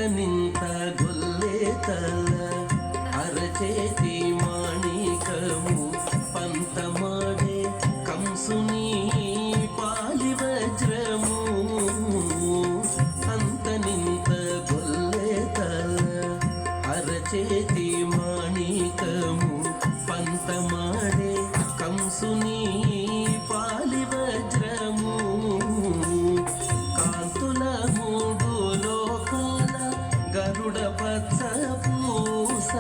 నింత గొల్లేతల అరచేతి మాణికము పంతమాడే కంసుని పాలి వజ్రము అంత నింత గొల్లేతల అరచేతి మాణికము పంతమాడే కంసుని పాలి వజ్రము కాంతుల మూడు లోకాల గరుడ పచ్చ పూస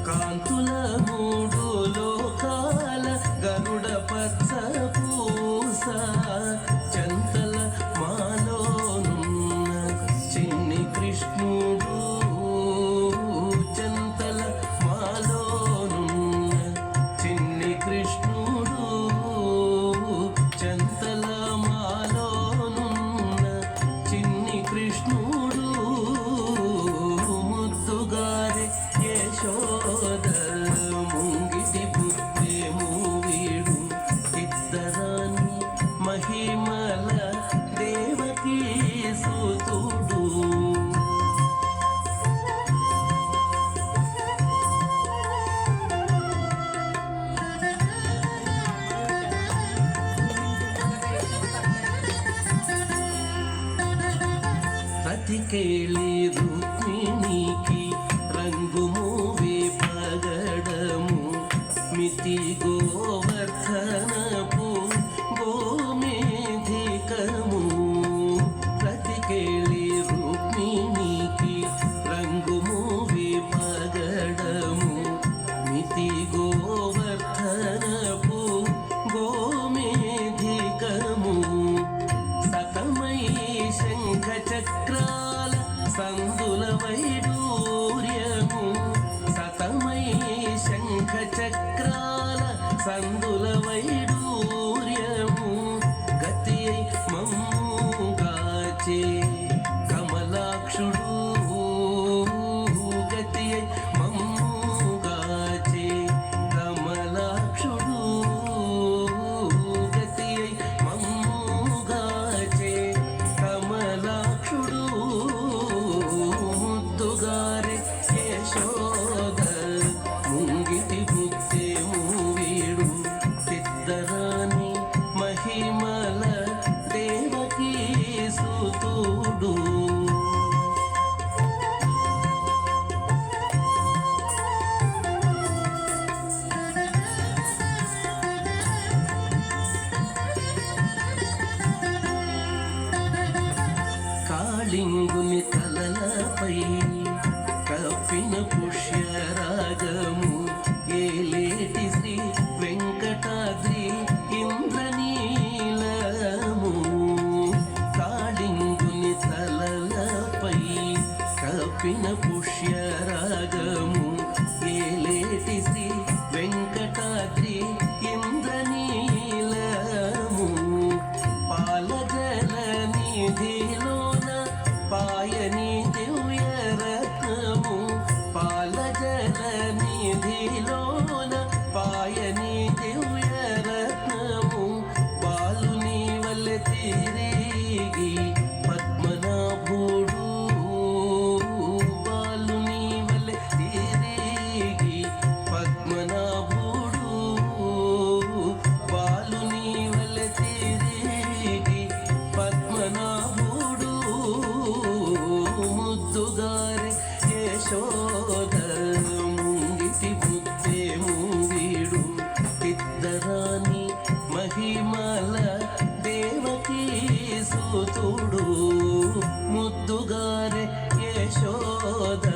కాంతుల మూడు లోకాల గరుడ పచ్చ పూస చంతల మాలోనున్న చిన్ని కృష్ణుడు చంతల మాలోనున్న చిన్ని కృష్ణుడు చంతల మాలోనున్న చిన్ని కృష్ణుడు ముద్దుగారే యశోద ముంగిటి బుద్ధేము వీడు ఇద్దరాని మహిమల దేవకీ సుతుడు రతికేళి రుక్మిణికి రంగు మూవి పగడము మితి గోవర్ధనపు గోమేధికము రతికేళి రుక్మిణికి రంగు మూవి పగడము మితి గోవర్ధనపు గోమేధికము సతమై శంఖ చక్రాల సందుల వైడూర్యము సతమై శంఖ చక్రాల సందుల వైడూర్యము గతి మమ్ముగాచే కమలాక్షుడు గతి మమ్ముగాచే కమలాక్షుడు గతి మమ్ముగాచే కమలాక్షుడు ముద్దుగారే యశోద ముంగిటి బుద్ధేము వీడు సిద్ధరాని మహిమల దేవకీ సుతుడు కాళింగుని తలలపై కప్పిన పుష్యరాగము ఏలేటి శ్రీ వెంకటాద్రి ఇంద్రనీలము కాళింగుని తలలపై కప్పిన పుష్యరాగము ఏలేటి శ్రీ వెంకటాద్రి ఇంద్రనీలము పాలజల నిధిలోన పాయని దివ్య రత్నము పాలజల నిధిలోన పాయని దివ్య రత్నము బాలుని వల్లె తిరిగి పద్మనాభుడు బాలుని వల్లె తిరిగి పద్మనాభుడు బాలుని వల్లె తిరిగి పద్మనాభుడు ముద్దుగారే యశోద ముంగిటి బుద్ధేము వీడు ఇద్దరాని మహిమల దేవకీ సుతుడు ముద్దుగారే యశోద